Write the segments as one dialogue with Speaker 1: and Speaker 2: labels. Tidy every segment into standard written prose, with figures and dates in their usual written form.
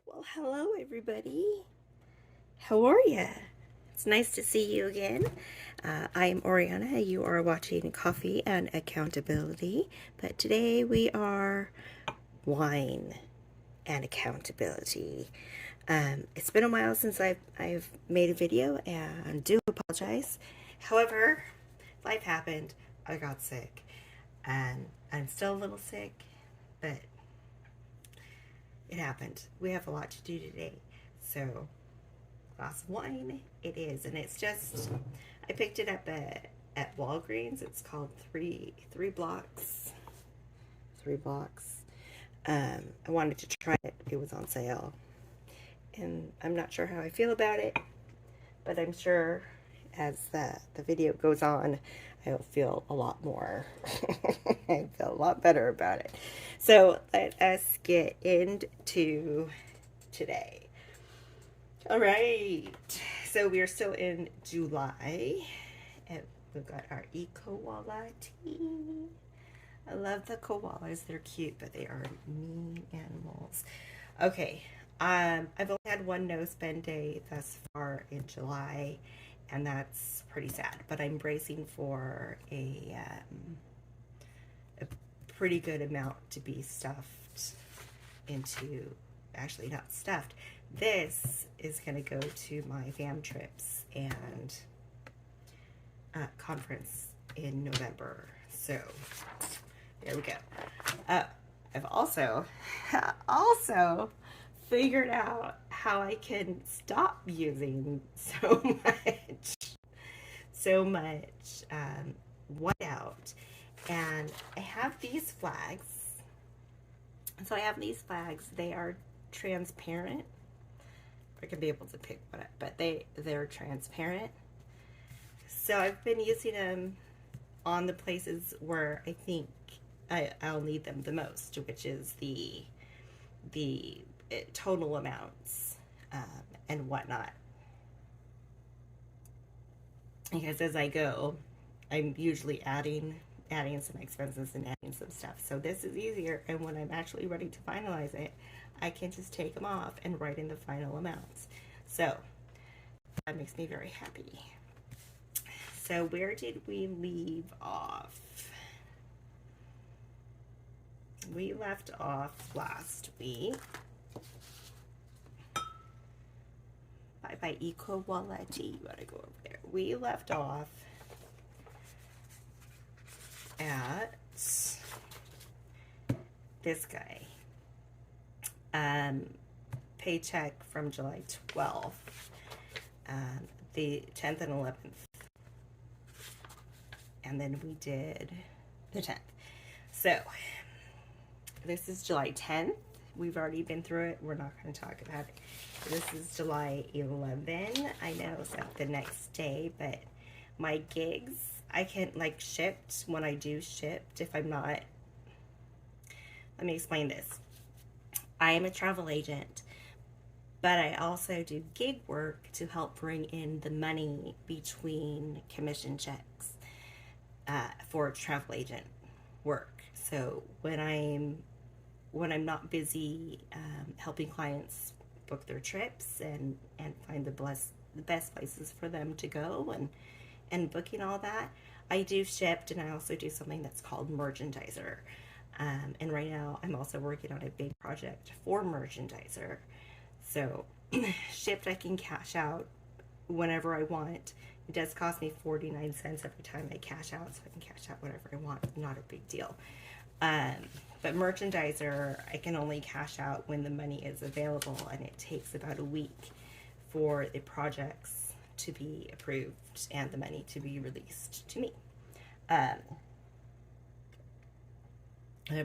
Speaker 1: Well, hello everybody. How are ya? It's nice to see you again. I am Oriana. You are watching Coffee and Accountability, but today we are wine and accountability. It's been a while since I've made a video and do apologize. However, life happened. I got sick and I'm still a little sick, but it happened. We have a lot to do today. So glass of wine it is, and it's just I picked it up at Walgreens. It's called three blocks. I wanted to try it. It was on sale, and I'm not sure how I feel about it, but I'm sure as the video goes on, I'll feel a lot more. I feel a lot better about it. So let us get into today. All right, so we are still in July, and we've got our koala tea. I love the koalas. They're cute, but they are mean animals. Okay, I've only had one no spend day thus far in July, and that's pretty sad. But I'm bracing for a pretty good amount to be stuffed into. Actually, not stuffed. This is going to go to my fam trips and conference in November. So there we go. I've also figured out how I can stop using so much whiteout, and I have these flags. So I have these flags. They are transparent. I could be able to pick one up, but they're transparent. So I've been using them on the places where I think I'll need them the most, which is the total amounts and whatnot. Because as I go, I'm usually adding some expenses and adding some stuff. So this is easier, and when I'm actually ready to finalize it, I can just take them off and write in the final amounts. So that makes me very happy. So where did we leave off? We left off last week. By equality. You gotta go over there. We left off at this guy. Paycheck from July 12th, the 10th and 11th, and then we did the 10th. So this is July 10th. We've already been through it. We're not going to talk about it. This is July 11. I know it's like the next day, but my gigs, I can like shipped when I do shipped if I'm not. Let me explain this. I am a travel agent, but I also do gig work to help bring in the money between commission checks for travel agent work. So when I'm not busy helping clients book their trips and find the best places for them to go and booking all that, I do shipped, and I also do something that's called merchandiser. And right now I'm also working on a big project for merchandiser. So shipped, I can cash out whenever I want. It does cost me 49 cents every time I cash out, so I can cash out whatever I want. Not a big deal. But merchandiser, I can only cash out when the money is available, and it takes about a week for the projects to be approved and the money to be released to me. I'm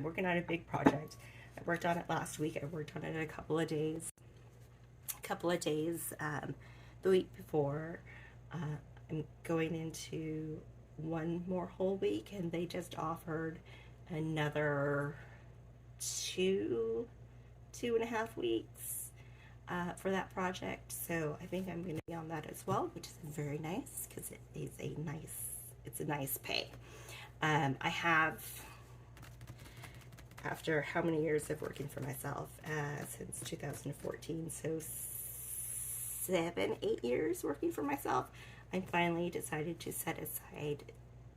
Speaker 1: working on a big project. I worked on it last week. I worked on it a couple of days. The week before, I'm going into one more whole week, and they just offered another two and a half weeks for that project. So I think I'm going to be on that as well, which is very nice because it's a nice pay. I have after how many years of working for myself, since 2014, so 7, 8 years working for myself, I finally decided to set aside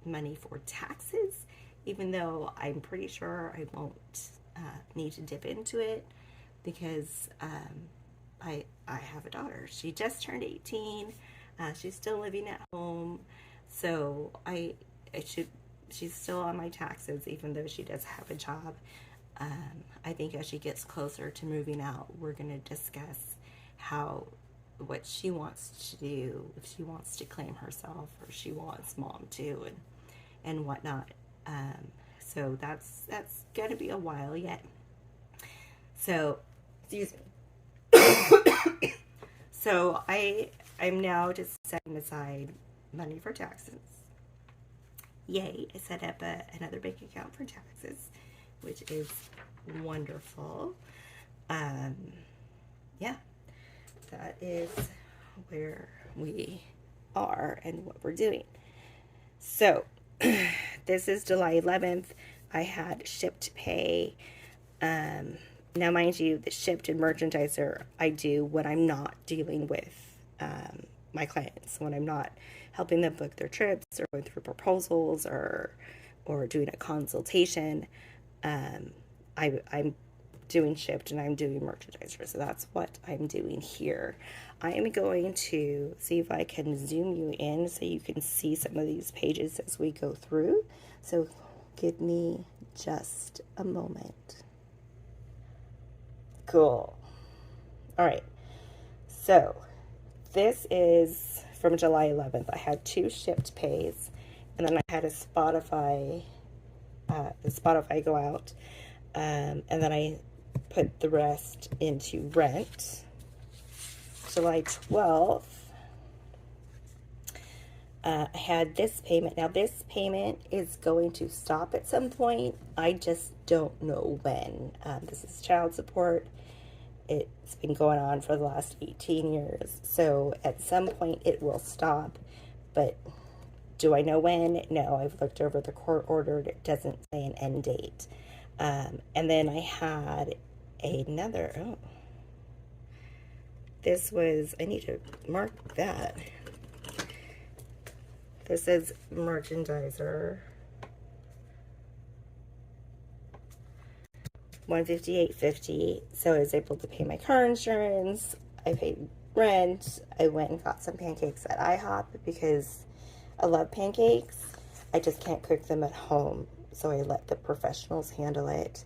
Speaker 1: money for taxes, even though I'm pretty sure I won't need to dip into it, because I have a daughter. She just turned 18. She's still living at home, so she's still on my taxes, even though she does have a job. I think as she gets closer to moving out, we're going to discuss what she wants to do, if she wants to claim herself or she wants mom to, and whatnot. So that's going to be a while yet. So, excuse me. So I'm now just setting aside money for taxes. Yay, I set up another bank account for taxes, which is wonderful. Yeah, that is where we are and what we're doing. So, this is July 11th. I had shipped pay. Now, mind you, the shipped and merchandiser I do when I'm not dealing with my clients, when I'm not helping them book their trips or going through proposals or doing a consultation. I'm doing shipped and I'm doing merchandiser, so that's what I'm doing here. I am going to see if I can zoom you in so you can see some of these pages as we go through. So give me just a moment. Cool. All right. So this is from July 11th. I had 2 shipped pays, and then I had a Spotify go out, and then I put the rest into rent. July 12th, I had this payment. Now, this payment is going to stop at some point. I just don't know when. This is child support. It's been going on for the last 18 years. So at some point it will stop. But do I know when? No, I've looked over the court order. It doesn't say an end date. And then I had another, I need to mark that. This is merchandiser. $158.50. So I was able to pay my car insurance. I paid rent. I went and got some pancakes at IHOP because I love pancakes. I just can't cook them at home, so I let the professionals handle it.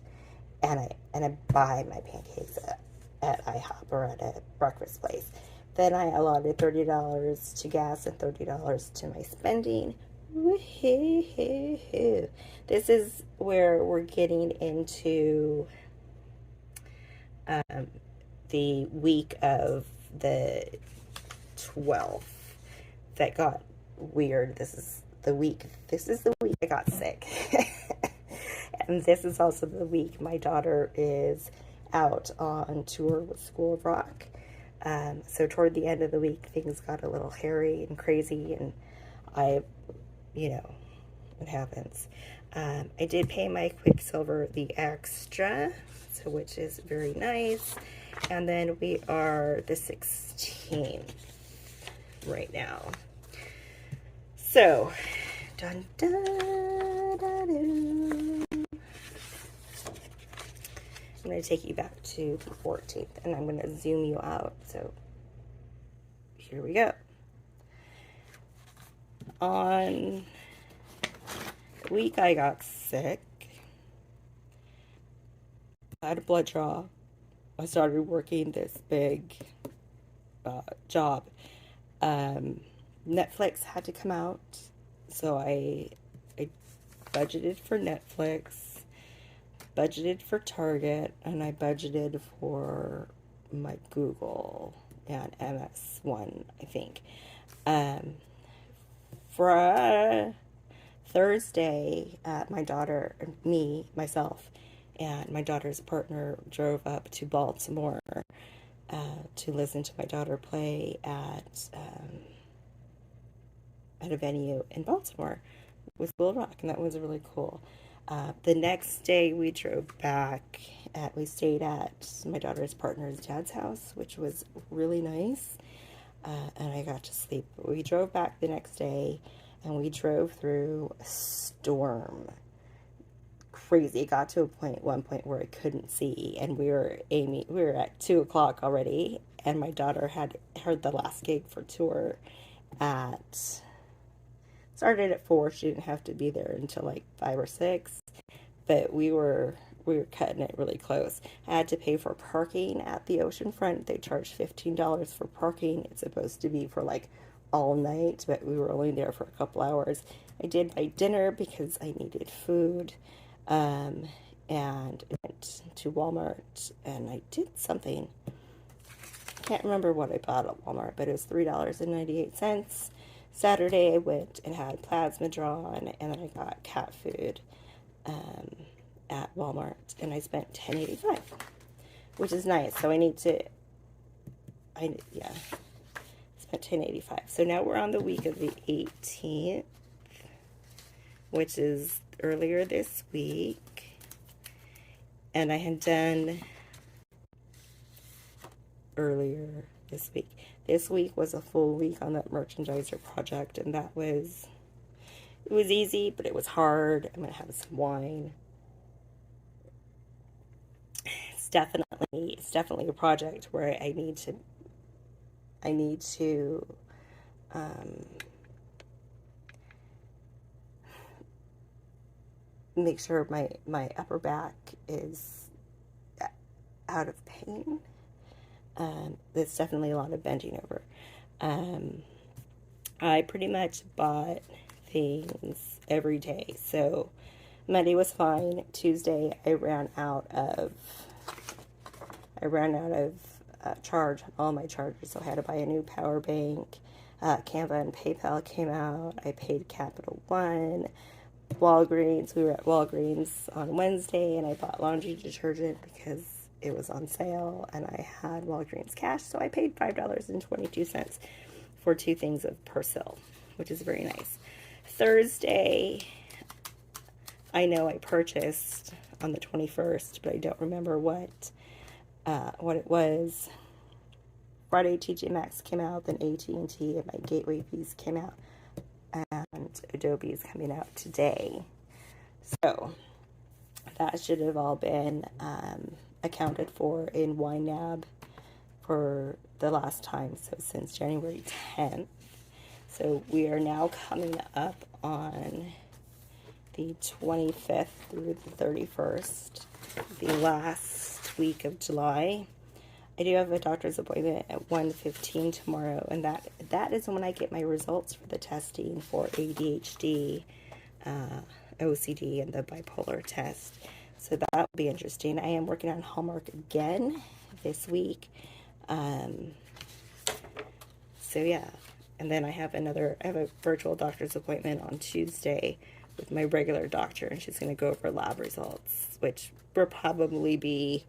Speaker 1: And I buy my pancakes at IHOP or at a breakfast place. Then I allotted $30 to gas and $30 to my spending. Woo-hoo-hoo-hoo. This is where we're getting into the week of the 12th that got weird. This is the week I got sick. And this is also the week my daughter is out on tour with School of Rock. So toward the end of the week, things got a little hairy and crazy, and it happens. I did pay my Quicksilver the extra, so which is very nice. And then we are the 16th right now. So, dun dun dun dun. I'm going to take you back to the 14th, and I'm going to zoom you out. So, here we go. On the week I got sick, I had a blood draw. I started working this big job. Netflix had to come out, so I budgeted for Netflix, budgeted for Target, and I budgeted for my Google and MS1, I think. For Thursday, myself, and my daughter's partner drove up to Baltimore to listen to my daughter play at a venue in Baltimore with School of Rock, and that was really cool. The next day we drove back. We stayed at my daughter's partner's dad's house, which was really nice. And I got to sleep. We drove back the next day, and we drove through a storm. Crazy. It got to one point where I couldn't see, and we were at 2 o'clock already, and my daughter had heard the last gig for tour at started at 4. She didn't have to be there until like 5 or 6, but we were cutting it really close. I had to pay for parking at the oceanfront. They charged $15 for parking. It's supposed to be for like all night, but we were only there for a couple hours. I did buy dinner because I needed food, and went to Walmart, and I did something. Can't remember what I bought at Walmart, but it was $3.98. Saturday I went and had plasma drawn, and then I got cat food at Walmart, and I spent $10.85, which is nice. So spent $10.85. So now we're on the week of the 18th, which is earlier this week, and I had done earlier this week. This week was a full week on that merchandiser project, and it was easy, but it was hard. I'm gonna have some wine. It's definitely a project where I need to make sure my upper back is out of pain. There's definitely a lot of bending over. I pretty much bought things every day. So Monday was fine. Tuesday I ran out of charge on all my chargers, so I had to buy a new power bank. Canva and PayPal came out. I paid Capital One. Walgreens. We were at Walgreens on Wednesday, and I bought laundry detergent because it was on sale, and I had Walgreens cash, so I paid $5.22 for 2 things of Persil, which is very nice. Thursday, I know I purchased on the 21st, but I don't remember what it was. Friday, TJ Maxx came out, then AT&T, and my Gateway fees came out, and Adobe is coming out today. So that should have all been accounted for in YNAB for the last time, so since January 10th. So we are now coming up on the 25th through the 31st, the last week of July. I do have a doctor's appointment at 1:15 tomorrow, and that is when I get my results for the testing for ADHD, OCD, and the bipolar test. So that will be interesting. I am working on Hallmark again this week. So yeah, and then I have a virtual doctor's appointment on Tuesday with my regular doctor, and she's going to go over lab results, which will probably be,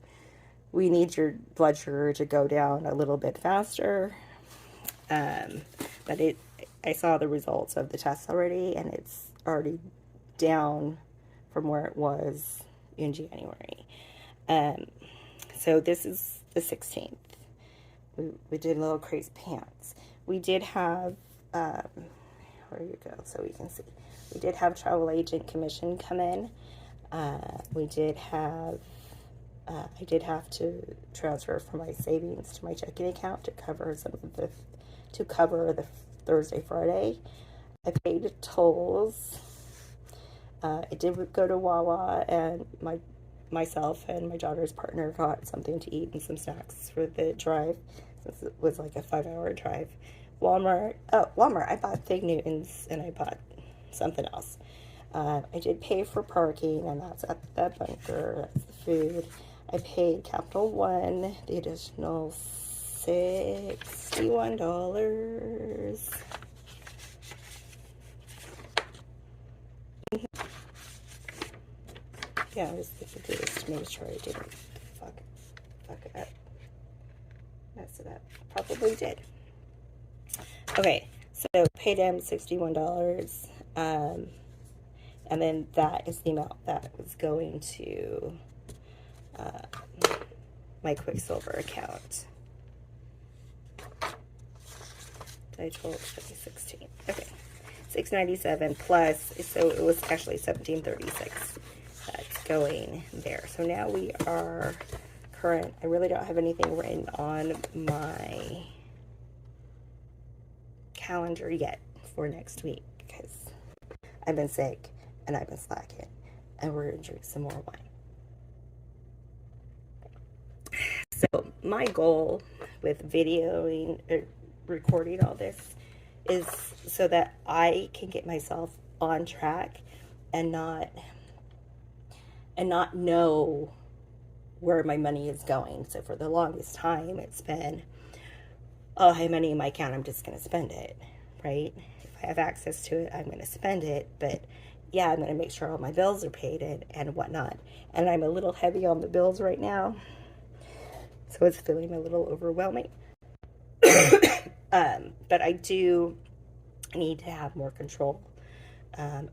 Speaker 1: we need your blood sugar to go down a little bit faster. But I saw the results of the test already, and it's already down from where it was in January. So this is the 16th. We did little crazy pants. We did have, where you go so we can see. We did have travel agent commission come in. We did have, I did have to transfer from my savings to my checking account to cover the Thursday, Friday. I paid tolls. I did go to Wawa, and myself and my daughter's partner got something to eat and some snacks for the drive, since it was like a 5-hour drive. Walmart, I bought Fig Newtons, and I bought something else. I did pay for parking, and that's at the bunker. That's the food. I paid Capital One the additional $61. Yeah, I was thinking to do this to make sure I didn't fuck it up. Mess it up. Probably did. Okay, so paid him $61. And And then that is the amount that was going to my Quicksilver account. I told 2016. Okay. $697 plus, so it was actually $1736 that's going there. So now we are current. I really don't have anything written on my calendar yet for next week because I've been sick and I've been slacking, and we're gonna drink some more wine. So my goal with videoing, recording all this is so that I can get myself on track and not know where my money is going. So for the longest time, it's been, oh, I have money in my account, I'm just going to spend it, right? If I have access to it, I'm going to spend it. But yeah, I'm going to make sure all my bills are paid and whatnot. And I'm a little heavy on the bills right now, so it's feeling a little overwhelming. But I do need to have more control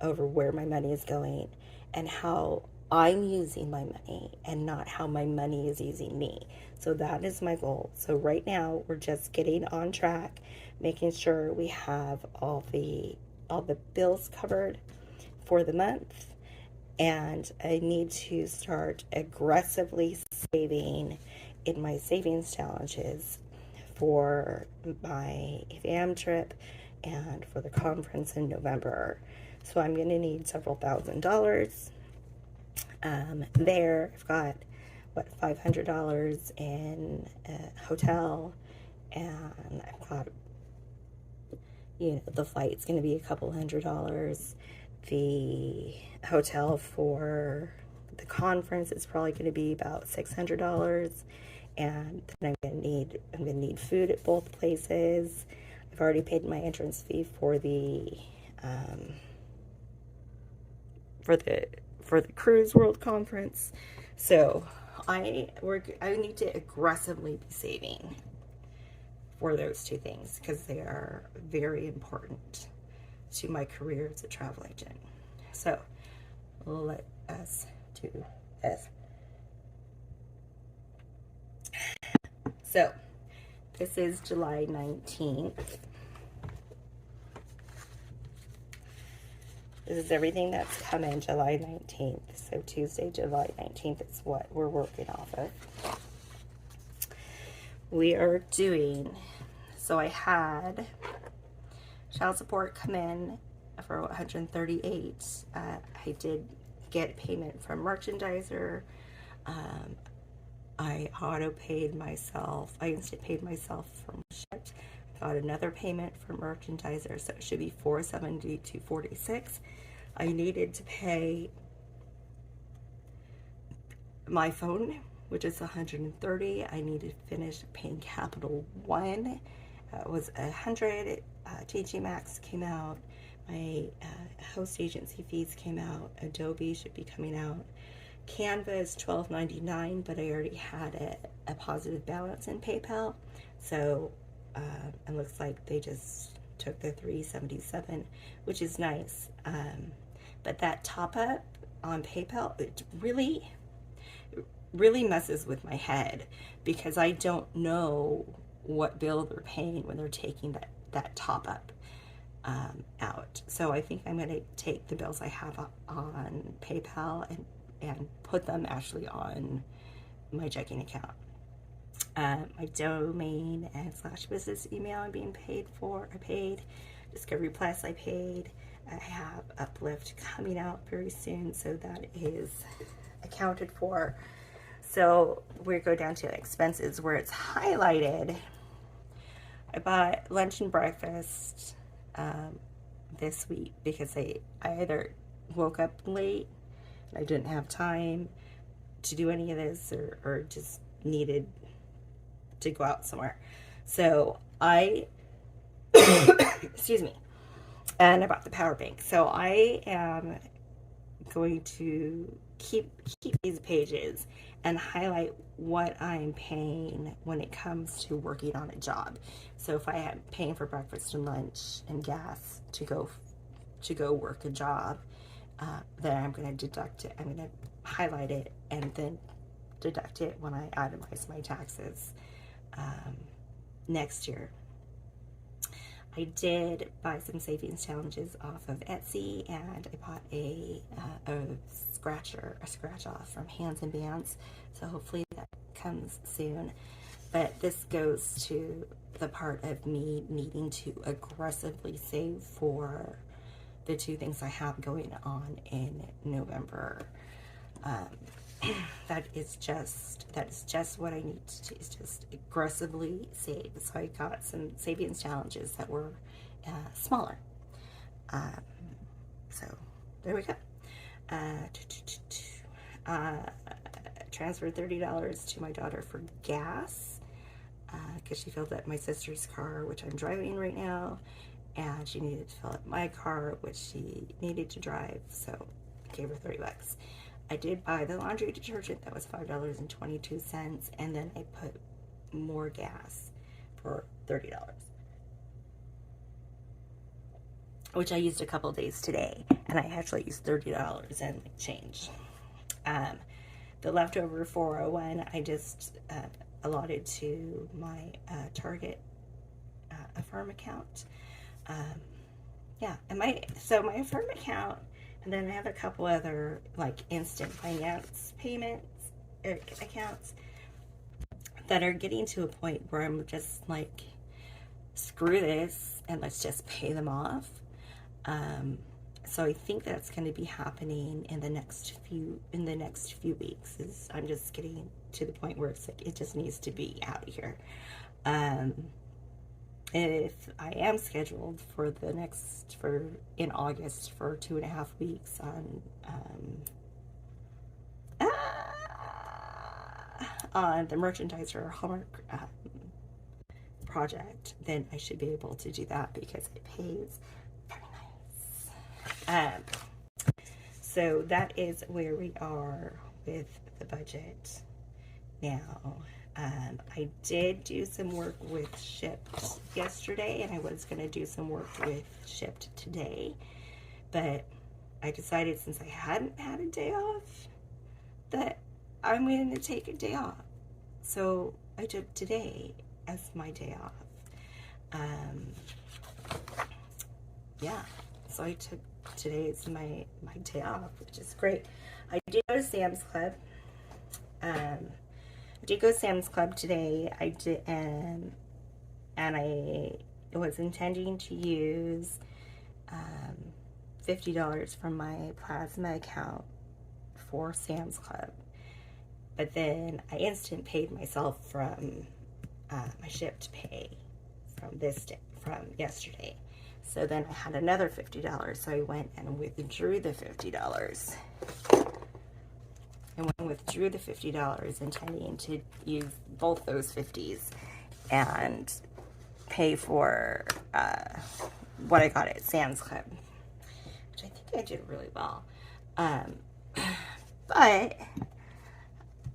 Speaker 1: over where my money is going and how I'm using my money, and not how my money is using me. So that is my goal. So right now we're just getting on track, making sure we have all the bills covered for the month, and I need to start aggressively saving in my savings challenges for my exam trip and for the conference in November. So I'm going to need several $1,000s there. I've got, what, $500 in a hotel, and I've got, you know, the flight's going to be a couple $100s. The hotel for the conference is probably going to be about $600, and then I'm going to need food at both places. I've already paid my entrance fee for the Cruise World Conference. So I need to aggressively be saving for those two things because they are very important to my career as a travel agent. So let us do this. So this is July 19th. This is everything that's come in July 19th. So Tuesday, July 19th is what we're working off of. We are doing, so I had child support come in for $138. I did get payment from Merchandiser. I auto-paid myself. I instant paid myself from Shipt. Got another payment from Merchandiser, so it should be $472.46. I needed to pay my phone, which is $130. I needed to finish paying Capital One. It was $100. TG Maxx came out. My host agency fees came out. Adobe should be coming out. Canva is $12.99, but I already had a positive balance in PayPal, so it looks like they just took the $377, which is nice. But that top up on PayPal, it really messes with my head because I don't know what bill they're paying when they're taking that top up out. So I think I'm going to take the bills I have on PayPal and put them actually on my checking account. My domain and /business email I'm being paid for. I paid. Discovery Plus I paid. I have Uplift coming out very soon, so that is accounted for. So we go down to expenses where it's highlighted. I bought lunch and breakfast this week because I either woke up late, I didn't have time to do any of this, or just needed to go out somewhere. So I, excuse me, and I bought the power bank. So I am going to keep these pages and highlight what I'm paying when it comes to working on a job. So if I am paying for breakfast and lunch and gas to go work a job, then I'm going to deduct it. I'm going to highlight it and then deduct it when I itemize my taxes next year. I did buy some savings challenges off of Etsy, and I bought a scratch off from Hands and Bands, so hopefully that comes soon. But this goes to the part of me needing to aggressively save for the two things I have going on in November. That is just what I need to do, is just aggressively save. So I got some savings challenges that were smaller. So there we go. Transferred $30 to my daughter for gas, because she filled up my sister's car, which I'm driving right now, and she needed to fill up my car, which she needed to drive, so I gave her $30. I did buy the laundry detergent. That was $5.22, and then I put more gas for $30, which I used a couple days today, and I actually used $30 and change. The leftover 401 I just allotted to my Target Affirm account. Yeah, and my Affirm account. And then I have a couple other like instant finance payments accounts that are getting to a point where I'm just like, screw this and let's just pay them off. So I think that's going to be happening in the next few weeks. Is I'm just getting to the point where it's like it just needs to be out of here. If I am scheduled in August for 2.5 weeks on the merchandiser Hallmark project, then I should be able to do that because it pays very nice. So that is where we are with the budget now. I did do some work with Shipped yesterday, and I was going to do some work with Shipped today, but I decided since I hadn't had a day off that I'm going to take a day off. So I took today as my day off. Yeah, so I took today as my day off, which is great. I did go to Sam's Club. I did go to Sam's Club today. I did, and I was intending to use $50 from my plasma account for Sam's Club, but then I instant paid myself from my Shipped pay from yesterday. So then I had another $50, so I went and withdrew the $50. And when I withdrew the $50, intending to use both those 50s and pay for what I got at Sam's Club, which I think I did really well. But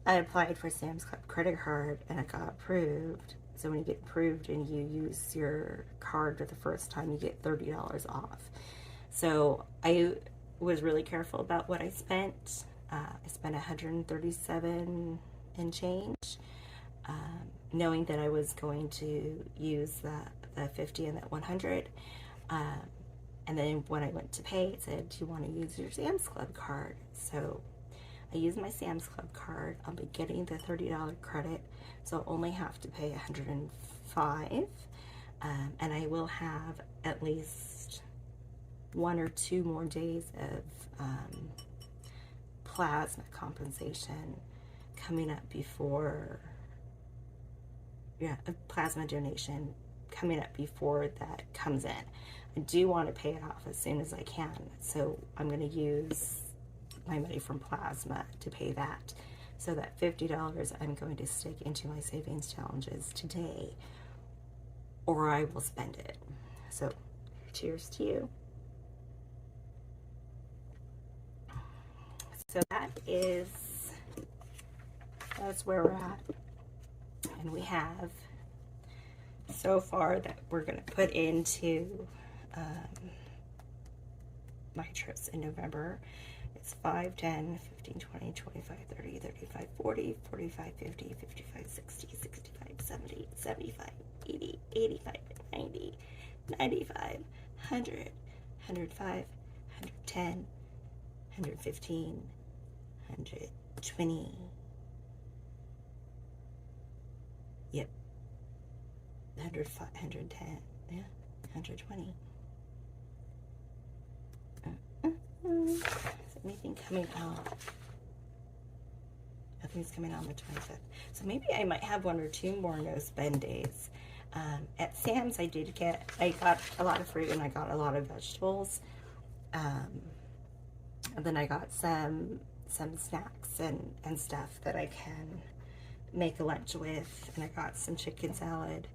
Speaker 1: I applied for Sam's Club credit card and it got approved. So when you get approved and you use your card for the first time, you get $30 off. So I was really careful about what I spent. I spent $137 and change, knowing that I was going to use the 50 and that 100. And then when I went to pay, it said, do you want to use your Sam's Club card? So I used my Sam's Club card. I'll be getting the $30 credit, so I'll only have to pay $105. And I will have at least 1 or 2 more days of plasma compensation coming up before, a plasma donation coming up before that comes in. I do want to pay it off as soon as I can, so I'm going to use my money from plasma to pay that. So that $50 I'm going to stick into my savings challenges today, or I will spend it. So cheers to you. So that's where we're at. And we have so far that we're going to put into my trips in November. It's 5, 10, 15, 20, 25, 30, 35, 40, 45, 50, 55, 60, 65, 70, 75, 80, 85, 90, 95, 100, 105, 110, 115, 120. Yep. 105, 110. Yeah. 120. Is anything coming out? Nothing's coming out on the 25th. So maybe I might have 1 or 2 more no spend days. At Sam's, I got a lot of fruit and I got a lot of vegetables. And then I got some snacks and stuff that I can make a lunch with. And I got some chicken salad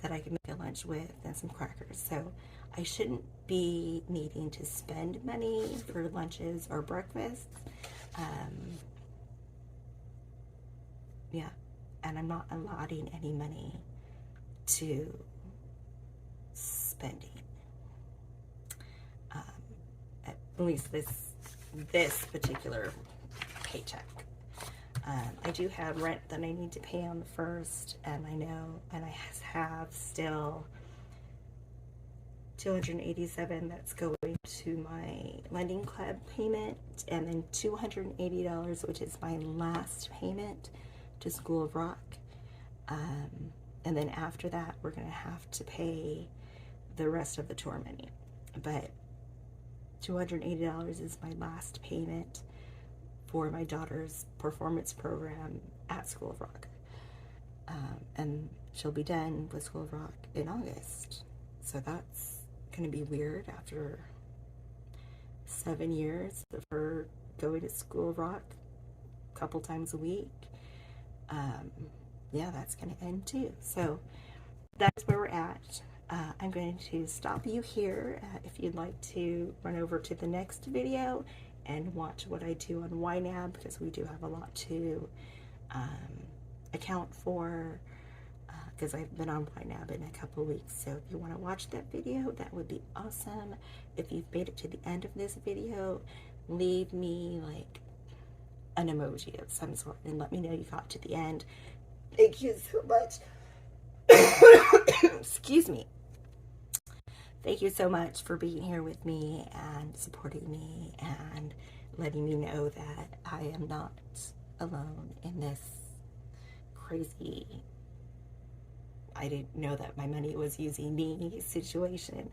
Speaker 1: that I can make a lunch with and some crackers. So I shouldn't be needing to spend money for lunches or breakfasts. Yeah, and I'm not allotting any money to spending. At least this particular paycheck. I do have rent that I need to pay on the 1st, and I have still $287 that's going to my lending club payment, and then $280, which is my last payment to School of Rock. And then after that, we're going to have to pay the rest of the tour money. But $280 is my last payment for my daughter's performance program at School of Rock. And she'll be done with School of Rock in August. So that's going to be weird after 7 years of her going to School of Rock a couple times a week. Yeah, that's going to end too. So that's where we're at. I'm going to stop you here. If you'd like to run over to the next video and watch what I do on YNAB, because we do have a lot to account for, because I've been on YNAB in a couple weeks. So if you want to watch that video, that would be awesome. If you've made it to the end of this video, leave me like an emoji of some sort and let me know you got to the end. Thank you so much. Excuse me. Thank you so much for being here with me and supporting me and letting me know that I am not alone in this crazy, I didn't know that my money was using me situation.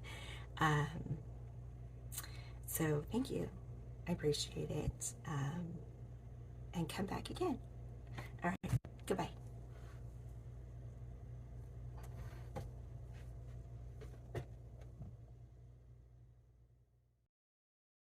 Speaker 1: So thank you. I appreciate it. And come back again. All right. Goodbye.